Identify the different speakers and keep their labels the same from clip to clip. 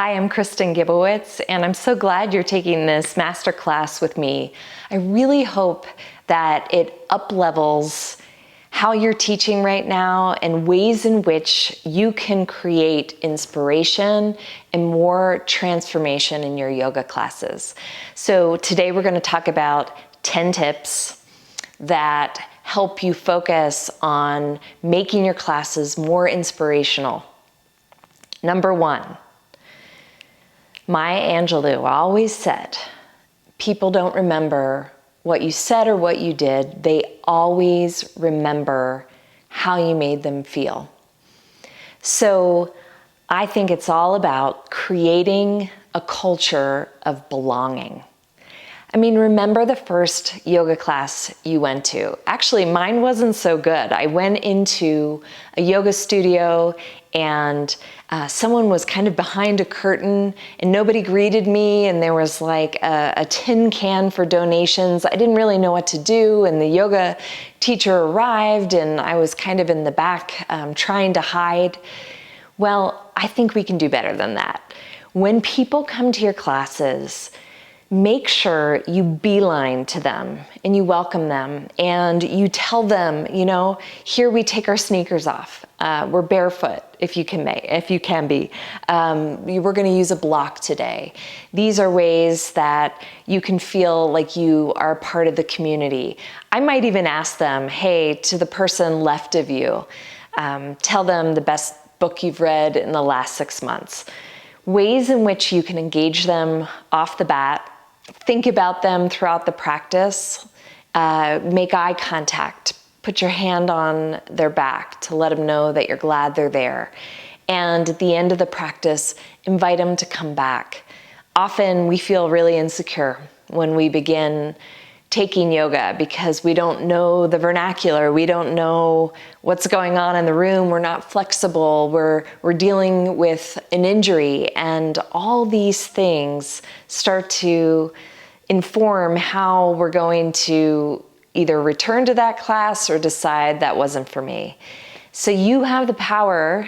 Speaker 1: Hi, I'm Kristen Gibowitz, and I'm so glad you're taking this masterclass with me. I really hope that it up-levels how you're teaching right now and ways in which you can create inspiration and more transformation in your yoga classes. So today we're going to talk about 10 tips that help you focus on making your classes more inspirational. Number one, Maya Angelou always said, people don't remember what you said or what you did. They always remember how you made them feel. So I think it's all about creating a culture of belonging. I mean, remember the first yoga class you went to? Actually, mine wasn't so good. I went into a yoga studio and someone was kind of behind a curtain and nobody greeted me, and there was like a tin can for donations. I didn't really know what to do, and the yoga teacher arrived and I was kind of in the back trying to hide. Well, I think we can do better than that. When people come to your classes, make sure you beeline to them and you welcome them and you tell them, you know, here we take our sneakers off. We're barefoot if you can be. We're going to use a block today. These are ways that you can feel like you are part of the community. I might even ask them, hey, to the person left of you, tell them the best book you've read in the last 6 months. Ways in which you can engage them off the bat. Think about them throughout the practice. Make eye contact. Put your hand on their back to let them know that you're glad they're there. And at the end of the practice, invite them to come back. Often we feel really insecure when we begin taking yoga because we don't know the vernacular. We don't know what's going on in the room. We're not flexible. We're dealing with an injury, and all these things start to inform how we're going to either return to that class or decide that wasn't for me. So you have the power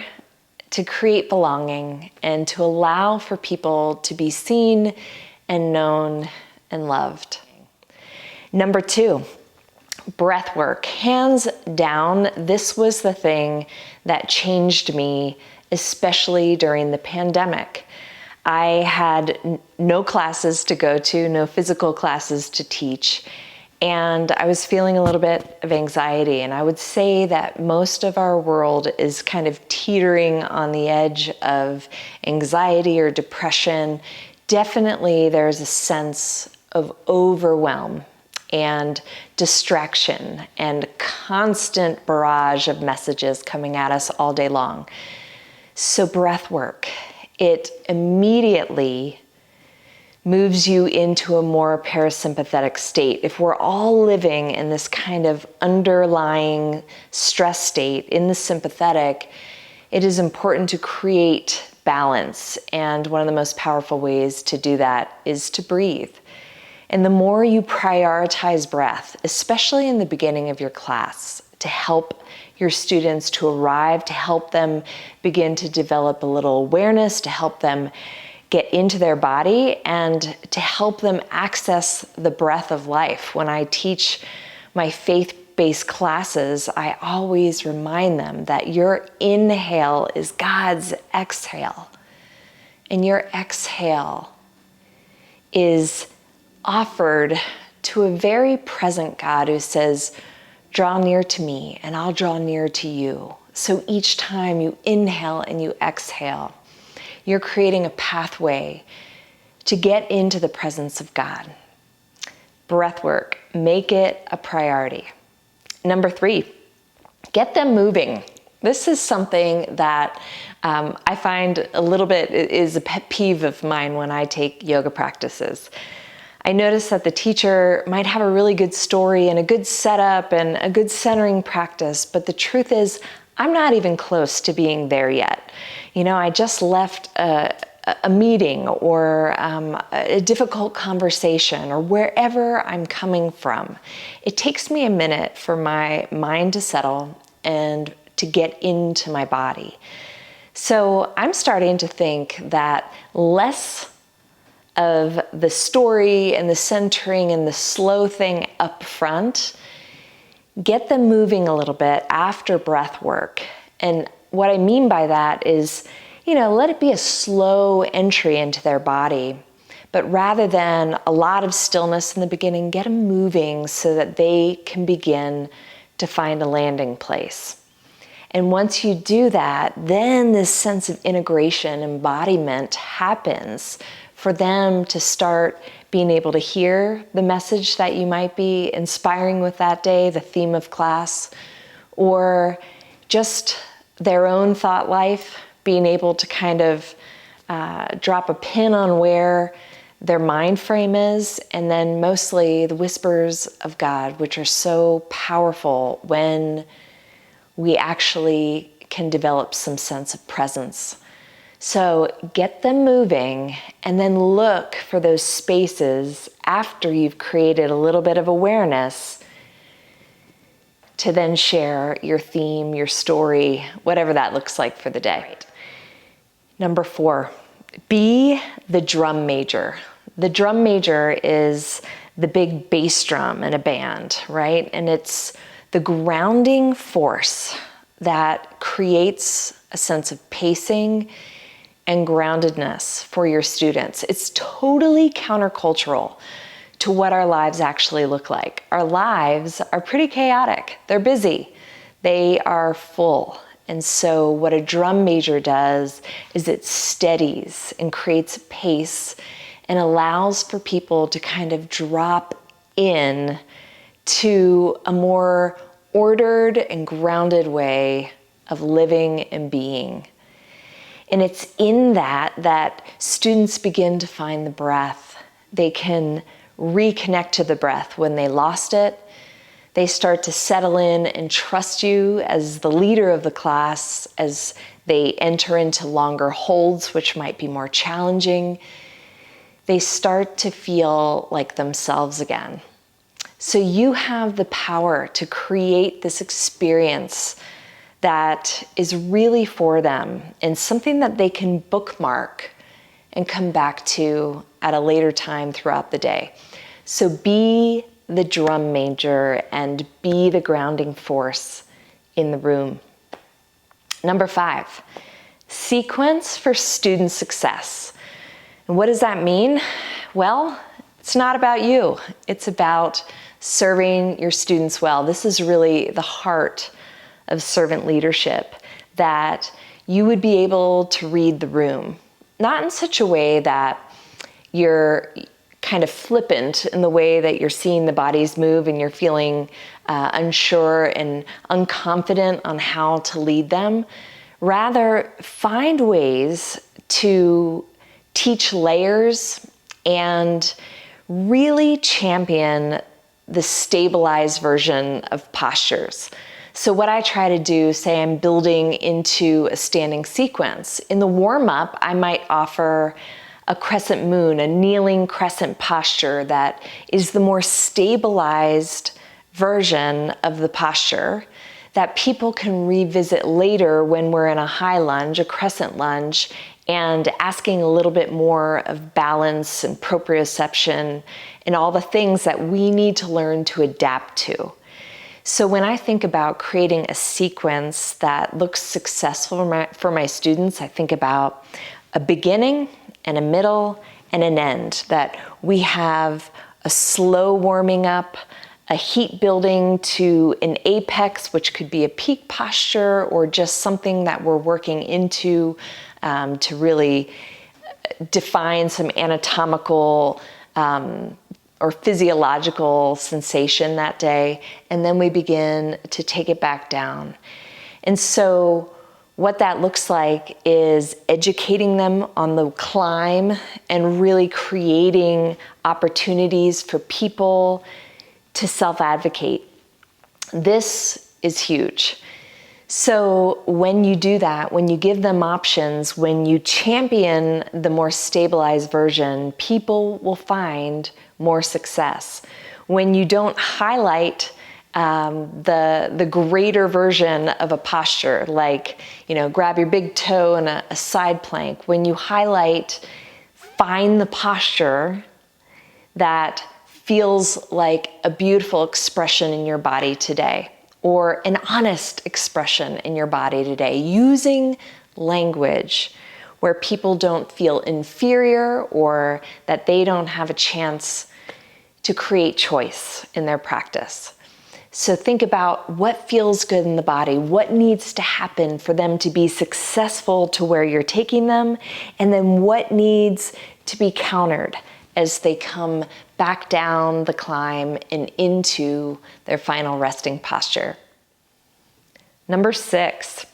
Speaker 1: to create belonging and to allow for people to be seen and known and loved. Number 2, breath work. Hands down, this was the thing that changed me, especially during the pandemic. I had no classes to go to, no physical classes to teach, and I was feeling a little bit of anxiety. And I would say that most of our world is kind of teetering on the edge of anxiety or depression. Definitely there's a sense of overwhelm and distraction and constant barrage of messages coming at us all day long. So breath work, it immediately moves you into a more parasympathetic state. If we're all living in this kind of underlying stress state in the sympathetic, it is important to create balance. And one of the most powerful ways to do that is to breathe. And the more you prioritize breath, especially in the beginning of your class, to help your students to arrive, to help them begin to develop a little awareness, to help them get into their body, and to help them access the breath of life. When I teach my faith-based classes, I always remind them that your inhale is God's exhale, and your exhale is offered to a very present God who says, draw near to me and I'll draw near to you. So each time you inhale and you exhale, you're creating a pathway to get into the presence of God. Breath work, make it a priority. Number 3, get them moving. This is something that I find a little bit is a pet peeve of mine when I take yoga practices. I notice that the teacher might have a really good story and a good setup and a good centering practice, but the truth is I'm not even close to being there yet. You know, I just left a meeting or a difficult conversation or wherever I'm coming from. It takes me a minute for my mind to settle and to get into my body. So I'm starting to think that less of the story and the centering and the slow thing up front, get them moving a little bit after breath work. And what I mean by that is, let it be a slow entry into their body. But rather than a lot of stillness in the beginning, get them moving so that they can begin to find a landing place. And once you do that, then this sense of integration, embodiment happens for them to start being able to hear the message that you might be inspiring with that day, the theme of class, or just their own thought life, being able to kind of drop a pin on where their mind frame is, and then mostly the whispers of God, which are so powerful when we actually can develop some sense of presence. So get them moving and then look for those spaces after you've created a little bit of awareness to then share your theme, your story, whatever that looks like for the day. Number 4, be the drum major. The drum major is the big bass drum in a band, right? And it's the grounding force that creates a sense of pacing and groundedness for your students. It's totally countercultural to what our lives actually look like. Our lives are pretty chaotic. They're busy. They are full. And so what a drum major does is it steadies and creates pace and allows for people to kind of drop in to a more ordered and grounded way of living and being. And it's in that students begin to find the breath. They can reconnect to the breath when they lost it. They start to settle in and trust you as the leader of the class as they enter into longer holds, which might be more challenging. They start to feel like themselves again. So you have the power to create this experience that is really for them and something that they can bookmark and come back to at a later time throughout the day. So be the drum major and be the grounding force in the room. Number 5, sequence for student success. And what does that mean? Well, it's not about you. It's about serving your students well. This is really the heart of servant leadership, that you would be able to read the room, not in such a way that you're kind of flippant in the way that you're seeing the bodies move and you're feeling unsure and unconfident on how to lead them. Rather, find ways to teach layers and really champion the stabilized version of postures. So what I try to do, say I'm building into a standing sequence. In the warm-up, I might offer a crescent moon, a kneeling crescent posture that is the more stabilized version of the posture that people can revisit later when we're in a high lunge, a crescent lunge, and asking a little bit more of balance and proprioception and all the things that we need to learn to adapt to. So when I think about creating a sequence that looks successful for my students, I think about a beginning and a middle and an end, that we have a slow warming up, a heat building to an apex, which could be a peak posture or just something that we're working into to really define some anatomical or physiological sensation that day. And then we begin to take it back down. And so what that looks like is educating them on the climb and really creating opportunities for people to self-advocate. This is huge. So when you do that, when you give them options, when you champion the more stabilized version, people will find more success. When you don't highlight the greater version of a posture, like, grab your big toe in a side plank. When you highlight, find the posture that feels like a beautiful expression in your body today, or an honest expression in your body today, using language where people don't feel inferior or that they don't have a chance to create choice in their practice. So think about what feels good in the body, what needs to happen for them to be successful to where you're taking them, and then what needs to be countered as they come back down the climb and into their final resting posture. Number 6,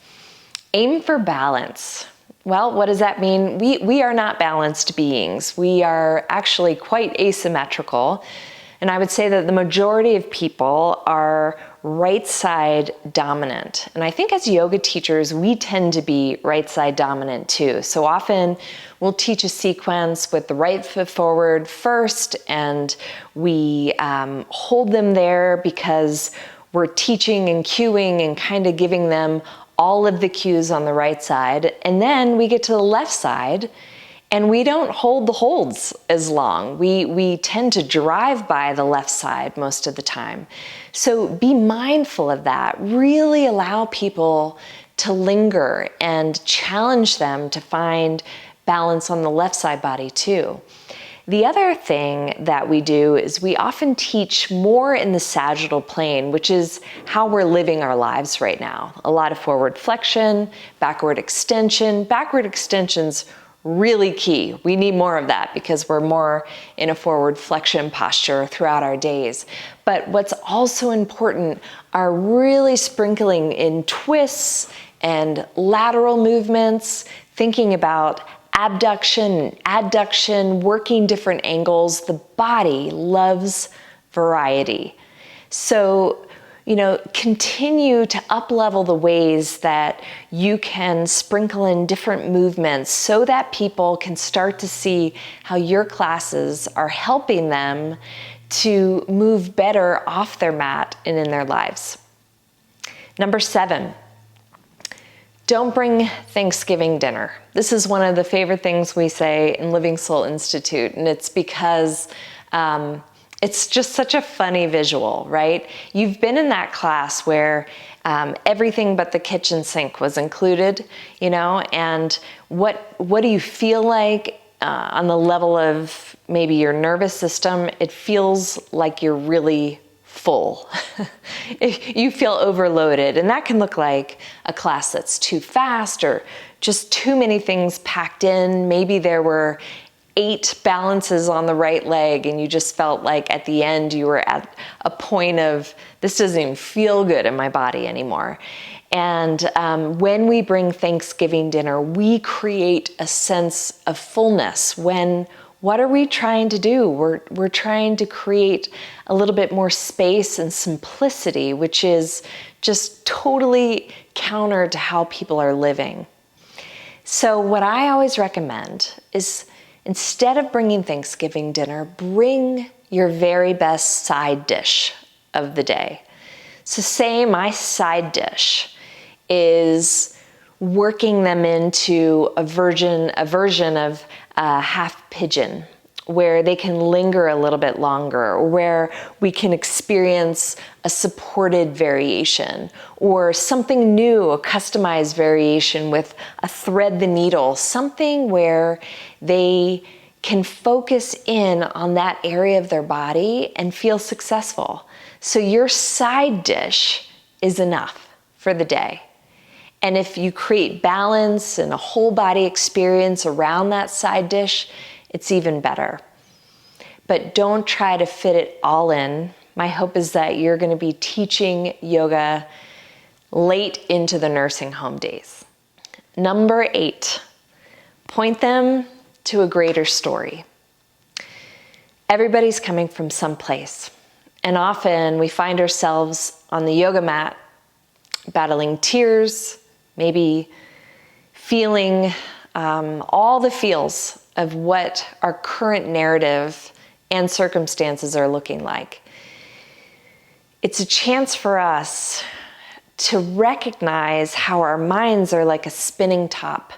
Speaker 1: aim for balance. Well, what does that mean? We are not balanced beings. We are actually quite asymmetrical. And I would say that the majority of people are right side dominant. And I think as yoga teachers, we tend to be right side dominant too. So often we'll teach a sequence with the right foot forward first, and we hold them there because we're teaching and cueing and kind of giving them all of the cues on the right side. And then we get to the left side, and we don't hold the holds as long. We tend to drive by the left side most of the time. So be mindful of that. Really allow people to linger and challenge them to find balance on the left side body too. The other thing that we do is we often teach more in the sagittal plane, which is how we're living our lives right now. A lot of forward flexion, backward extension. Backward extension's really key. We need more of that because we're more in a forward flexion posture throughout our days. But what's also important are really sprinkling in twists and lateral movements, thinking about abduction and adduction, working different angles. The body loves variety. So, continue to up-level the ways that you can sprinkle in different movements so that people can start to see how your classes are helping them to move better off their mat and in their lives. Number 7, don't bring Thanksgiving dinner. This is one of the favorite things we say in Living Soul Institute, and it's because it's just such a funny visual, right? You've been in that class where everything but the kitchen sink was included, and what do you feel like on the level of maybe your nervous system? It feels like you're really full. You feel overloaded, and that can look like a class that's too fast or just too many things packed in. Maybe there were 8 balances on the right leg, and you just felt like at the end you were at a point of, this doesn't even feel good in my body anymore. And when we bring Thanksgiving dinner, we create a sense of fullness. What are we trying to do? We're trying to create a little bit more space and simplicity, which is just totally counter to how people are living. So what I always recommend is, instead of bringing Thanksgiving dinner, bring your very best side dish of the day. So say my side dish is working them into a version of half pigeon, where they can linger a little bit longer, where we can experience a supported variation, or something new, a customized variation with a thread the needle, something where they can focus in on that area of their body and feel successful. So your side dish is enough for the day. And if you create balance and a whole body experience around that side dish, it's even better. But don't try to fit it all in. My hope is that you're going to be teaching yoga late into the nursing home days. Number 8, point them to a greater story. Everybody's coming from someplace, and often we find ourselves on the yoga mat battling tears, maybe feeling all the feels of what our current narrative and circumstances are looking like. It's a chance for us to recognize how our minds are like a spinning top.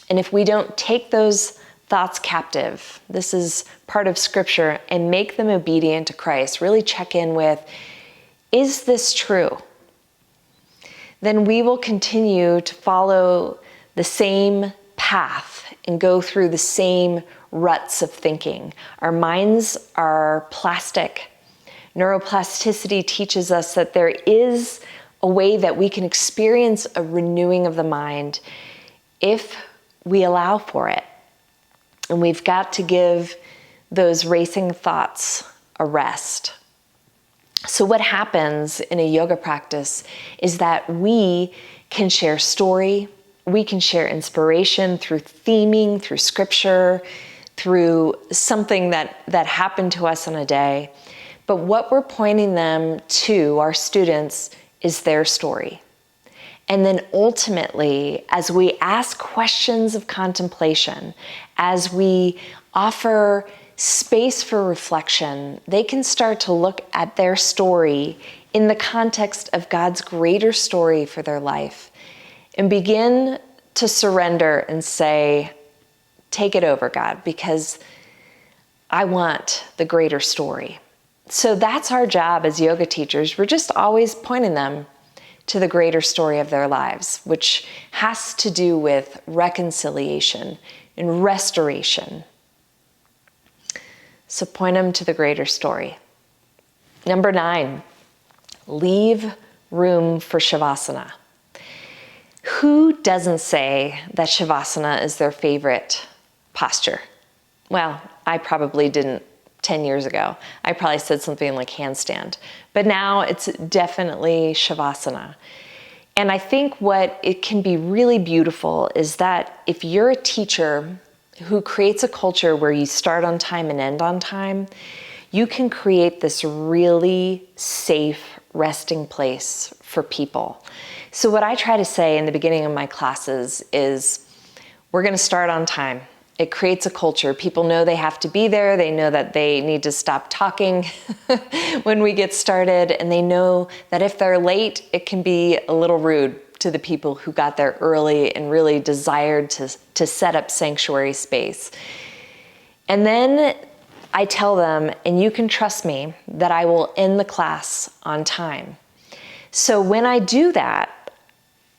Speaker 1: And if we don't take those thoughts captive, this is part of scripture, and make them obedient to Christ, really check in with, is this true? Then we will continue to follow the same path and go through the same ruts of thinking. Our minds are plastic. Neuroplasticity teaches us that there is a way that we can experience a renewing of the mind if we allow for it. And we've got to give those racing thoughts a rest. So what happens in a yoga practice is that we can share story, we can share inspiration through theming, through scripture, through something that happened to us on a day. But what we're pointing them to, our students, is their story. And then ultimately, as we ask questions of contemplation, as we offer space for reflection, they can start to look at their story in the context of God's greater story for their life and begin to surrender and say, take it over, God, because I want the greater story. So that's our job as yoga teachers. We're just always pointing them to the greater story of their lives, which has to do with reconciliation and restoration. So point them to the greater story. Number 9, leave room for Shavasana. Who doesn't say that Shavasana is their favorite posture? Well, I probably didn't 10 years ago. I probably said something like handstand, but now it's definitely Shavasana. And I think what it can be really beautiful is that if you're a teacher who creates a culture where you start on time and end on time, you can create this really safe resting place for people. So what I try to say in the beginning of my classes is, we're going to start on time. It creates a culture. People know they have to be there. They know that they need to stop talking when we get started. And they know that if they're late, it can be a little rude to the people who got there early and really desired to set up sanctuary space. And then I tell them, and you can trust me, that I will end the class on time. So when I do that,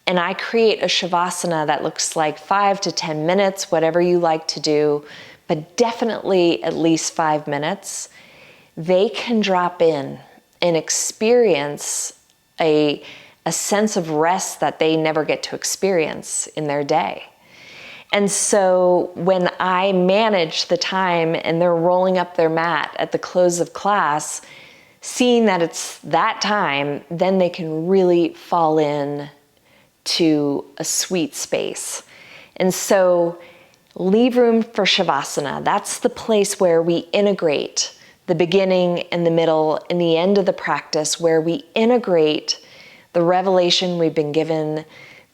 Speaker 1: and I create a Shavasana that looks like 5 to 10 minutes, whatever you like to do, but definitely at least 5 minutes, they can drop in and experience a sense of rest that they never get to experience in their day. And so when I manage the time and they're rolling up their mat at the close of class, seeing that it's that time, then they can really fall in to a sweet space. And so leave room for Shavasana. That's the place where we integrate the beginning and the middle and the end of the practice, where we integrate the revelation we've been given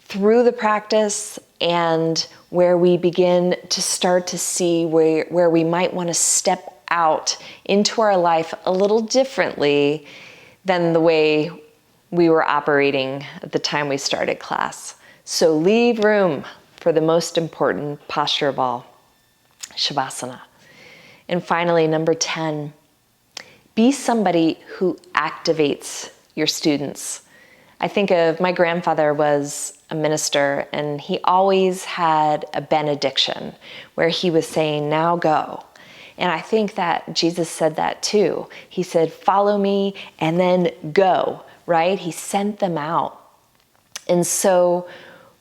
Speaker 1: through the practice, and where we begin to start to see where we might want to step out into our life a little differently than the way we were operating at the time we started class. So leave room for the most important posture of all, Shavasana. And finally, number 10, be somebody who activates your students. I think of my grandfather was a minister, and he always had a benediction where he was saying, now go. And I think that Jesus said that too. He said, follow me and then go. Right? He sent them out. And so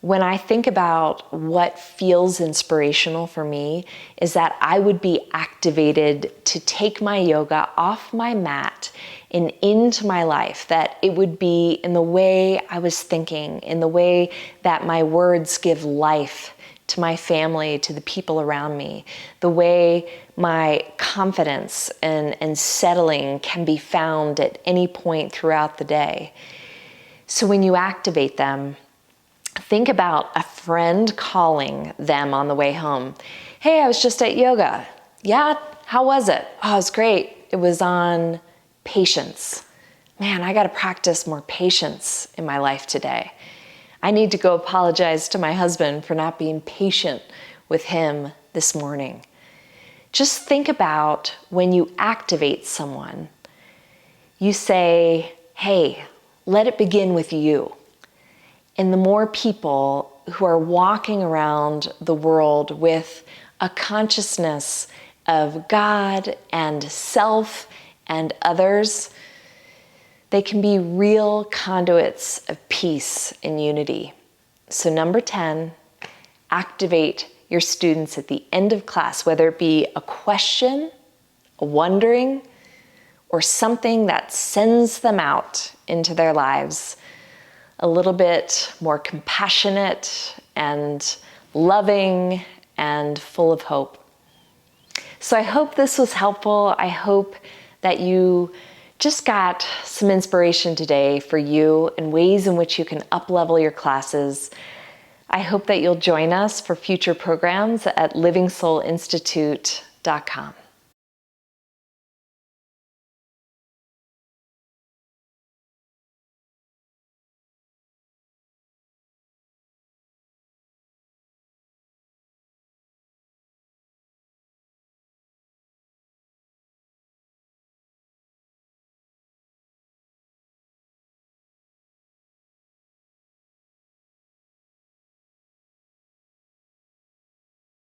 Speaker 1: when I think about what feels inspirational for me is that I would be activated to take my yoga off my mat and into my life, that it would be in the way I was thinking, in the way that my words give life to my family, to the people around me, the way my confidence and settling can be found at any point throughout the day. So when you activate them, think about a friend calling them on the way home. Hey, I was just at yoga. Yeah, how was it? Oh, it was great. It was on patience. man, I got to practice more patience in my life today. I need to go apologize to my husband for not being patient with him this morning. Just think about when you activate someone, you say, hey, let it begin with you. And the more people who are walking around the world with a consciousness of God and self and others, they can be real conduits of peace and unity. So number 10, activate your students at the end of class, whether it be a question, a wondering, or something that sends them out into their lives a little bit more compassionate and loving and full of hope. So I hope this was helpful. I hope that you just got some inspiration today for you and ways in which you can up-level your classes. I hope that you'll join us for future programs at livingsoulinstitute.com.